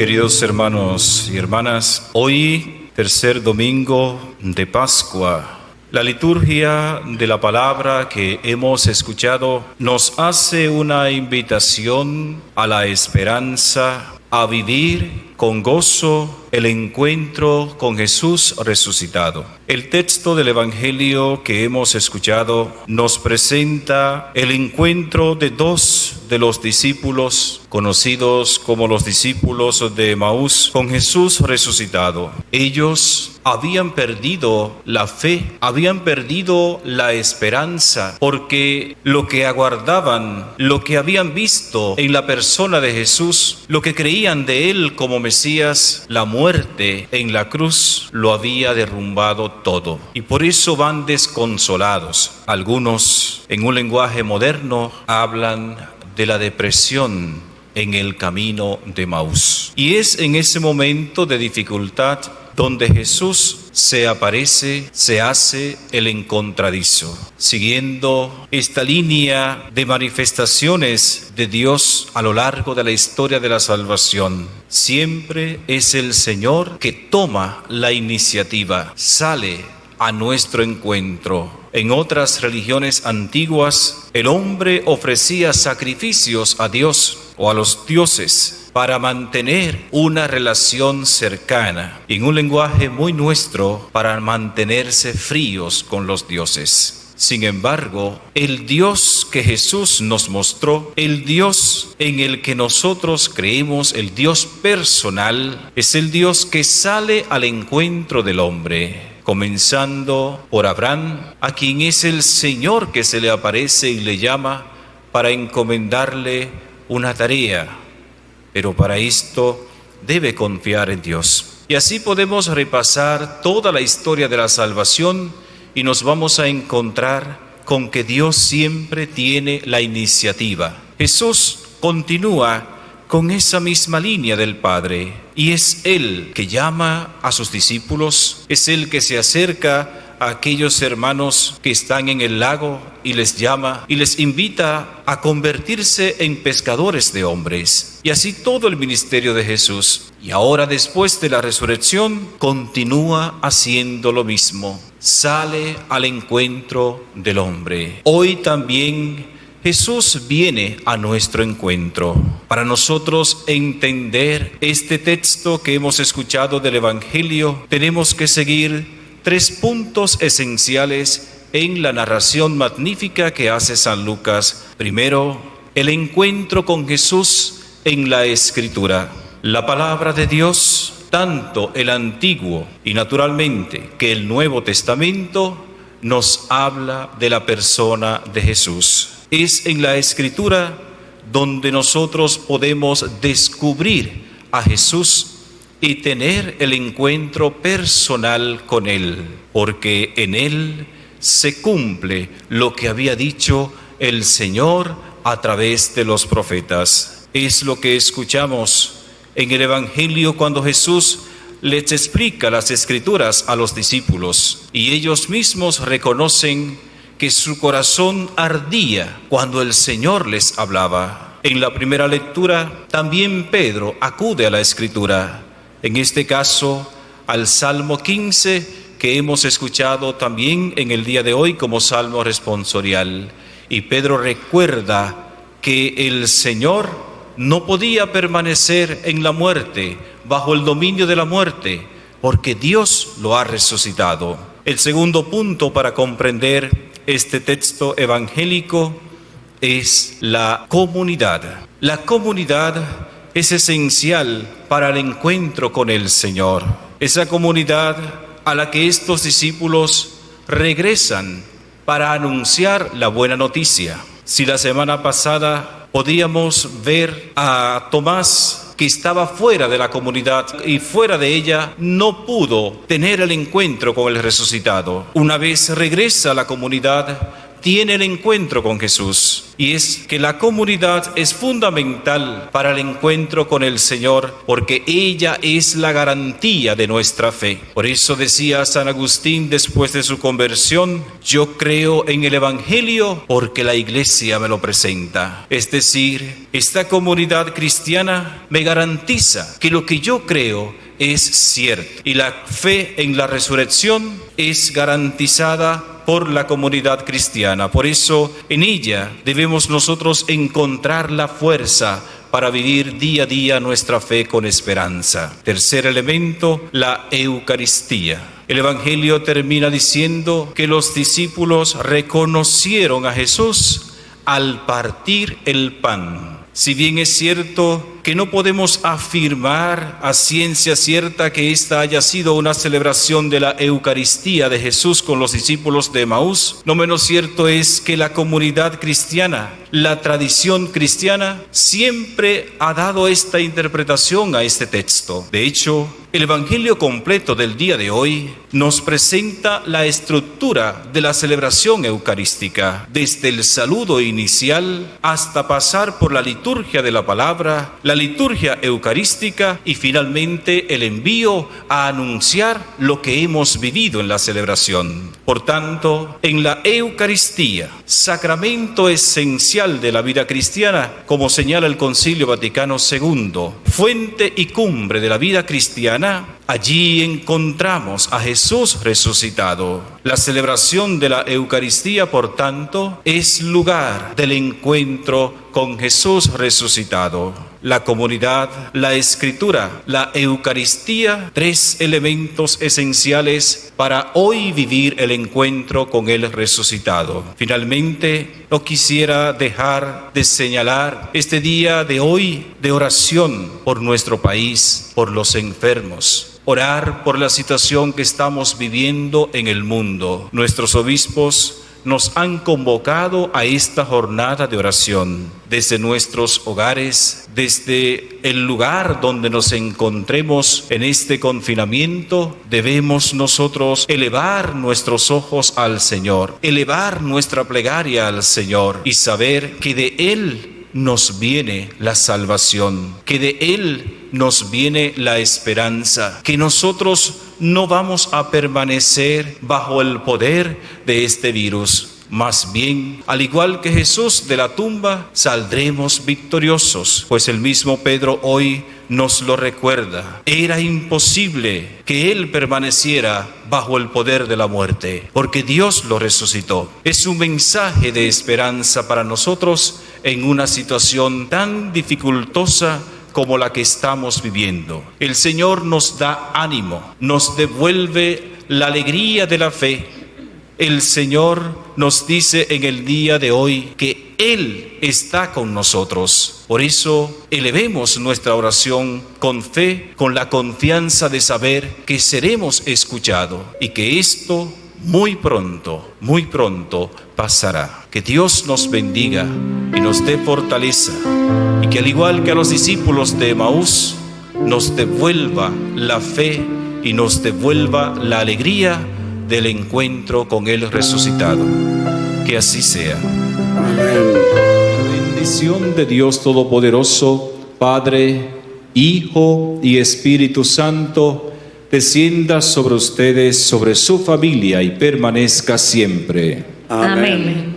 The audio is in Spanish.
Queridos hermanos y hermanas, hoy, tercer domingo de Pascua, la liturgia de la palabra que hemos escuchado nos hace una invitación a la esperanza, a vivir con gozo el encuentro con Jesús resucitado. El texto del Evangelio que hemos escuchado nos presenta el encuentro de dos de los discípulos, conocidos como los discípulos de Emaús, con Jesús resucitado. Ellos habían perdido la fe, habían perdido la esperanza, porque lo que aguardaban, lo que habían visto en la persona de Jesús, lo que creían de Él como Mesías, la muerte en la cruz lo había derrumbado todo. Y por eso van desconsolados. Algunos, en un lenguaje moderno, hablan de la depresión en el camino de Emaús. Y es en ese momento de dificultad donde Jesús se aparece, se hace el encontradizo, siguiendo esta línea de manifestaciones de Dios a lo largo de la historia de la salvación. Siempre es el Señor que toma la iniciativa, sale a nuestro encuentro. En otras religiones antiguas, el hombre ofrecía sacrificios a Dios o a los dioses para mantener una relación cercana, en un lenguaje muy nuestro, para mantenerse fríos con los dioses. Sin embargo, el Dios que Jesús nos mostró, el Dios en el que nosotros creemos, el Dios personal, es el Dios que sale al encuentro del hombre. Comenzando por Abraham, a quien es el Señor que se le aparece y le llama para encomendarle una tarea, pero para esto debe confiar en Dios. Y así podemos repasar toda la historia de la salvación y nos vamos a encontrar con que Dios siempre tiene la iniciativa. Jesús continúa con esa misma línea del Padre, y es Él que llama a sus discípulos, es Él que se acerca a aquellos hermanos que están en el lago y les llama y les invita a convertirse en pescadores de hombres. Y así todo el ministerio de Jesús. Y ahora, después de la resurrección, continúa haciendo lo mismo. Sale al encuentro del hombre. Hoy también Jesús viene a nuestro encuentro. Para nosotros entender este texto que hemos escuchado del Evangelio, tenemos que seguir 3 puntos esenciales en la narración magnífica que hace San Lucas. Primero, el encuentro con Jesús en la Escritura. La palabra de Dios, tanto el Antiguo y naturalmente que el Nuevo Testamento, nos habla de la persona de Jesús. Es en la Escritura donde nosotros podemos descubrir a Jesús y tener el encuentro personal con Él, porque en Él se cumple lo que había dicho el Señor a través de los profetas. Es lo que escuchamos en el Evangelio cuando Jesús les explica las Escrituras a los discípulos, y ellos mismos reconocen que su corazón ardía cuando el Señor les hablaba. En la primera lectura, también Pedro acude a la Escritura, en este caso al Salmo 15, que hemos escuchado también en el día de hoy como Salmo responsorial. Y Pedro recuerda que el Señor no podía permanecer en la muerte, bajo el dominio de la muerte, porque Dios lo ha resucitado. El segundo punto para comprender este texto evangélico es la comunidad. La comunidad es esencial para el encuentro con el Señor. Esa comunidad a la que estos discípulos regresan para anunciar la buena noticia. Si la semana pasada podíamos ver a Tomás, que estaba fuera de la comunidad y fuera de ella no pudo tener el encuentro con el resucitado. Una vez regresa a la comunidad, tiene el encuentro con Jesús. Y es que la comunidad es fundamental para el encuentro con el Señor, porque ella es la garantía de nuestra fe. Por eso decía San Agustín después de su conversión: yo creo en el Evangelio porque la Iglesia me lo presenta. Es decir, esta comunidad cristiana me garantiza que lo que yo creo es cierto. Y la fe en la resurrección es garantizada por la comunidad cristiana. Por eso en ella debemos nosotros encontrar la fuerza para vivir día a día nuestra fe con esperanza. Tercer elemento, la Eucaristía. El Evangelio termina diciendo que los discípulos reconocieron a Jesús al partir el pan. Si bien es cierto que no podemos afirmar a ciencia cierta que esta haya sido una celebración de la Eucaristía de Jesús con los discípulos de Emaús, no menos cierto es que la comunidad cristiana, la tradición cristiana, siempre ha dado esta interpretación a este texto. De hecho, el Evangelio completo del día de hoy nos presenta la estructura de la celebración eucarística, desde el saludo inicial hasta pasar por la liturgia de la palabra, la liturgia eucarística y finalmente el envío a anunciar lo que hemos vivido en la celebración. Por tanto, en la Eucaristía, sacramento esencial de la vida cristiana, como señala el Concilio Vaticano II, fuente y cumbre de la vida cristiana, allí encontramos a Jesús resucitado. La celebración de la Eucaristía, por tanto, es lugar del encuentro con Jesús resucitado. La comunidad, la Escritura, la Eucaristía, tres elementos esenciales para hoy vivir el encuentro con el resucitado. Finalmente, no quisiera dejar de señalar este día de hoy de oración por nuestro país, por los enfermos. Orar por la situación que estamos viviendo en el mundo. Nuestros obispos nos han convocado a esta jornada de oración. Desde nuestros hogares, desde el lugar donde nos encontremos en este confinamiento, debemos nosotros elevar nuestros ojos al Señor, elevar nuestra plegaria al Señor y saber que de Él nos viene la salvación, que de Él nos viene la esperanza, que nosotros no vamos a permanecer bajo el poder de este virus. Más bien, al igual que Jesús de la tumba, saldremos victoriosos, pues el mismo Pedro hoy nos lo recuerda. Era imposible que Él permaneciera bajo el poder de la muerte, porque Dios lo resucitó. Es un mensaje de esperanza para nosotros en una situación tan dificultosa como la que estamos viviendo. El Señor nos da ánimo, nos devuelve la alegría de la fe. El Señor nos dice en el día de hoy que Él está con nosotros. Por eso, elevemos nuestra oración con fe, con la confianza de saber que seremos escuchados y que esto muy pronto pasará. Que Dios nos bendiga y nos dé fortaleza, y que al igual que a los discípulos de Emaús, nos devuelva la fe y nos devuelva la alegría del encuentro con el resucitado. Que así sea. Amén. La bendición de Dios Todopoderoso, Padre, Hijo y Espíritu Santo, descienda sobre ustedes, sobre su familia y permanezca siempre. Amén.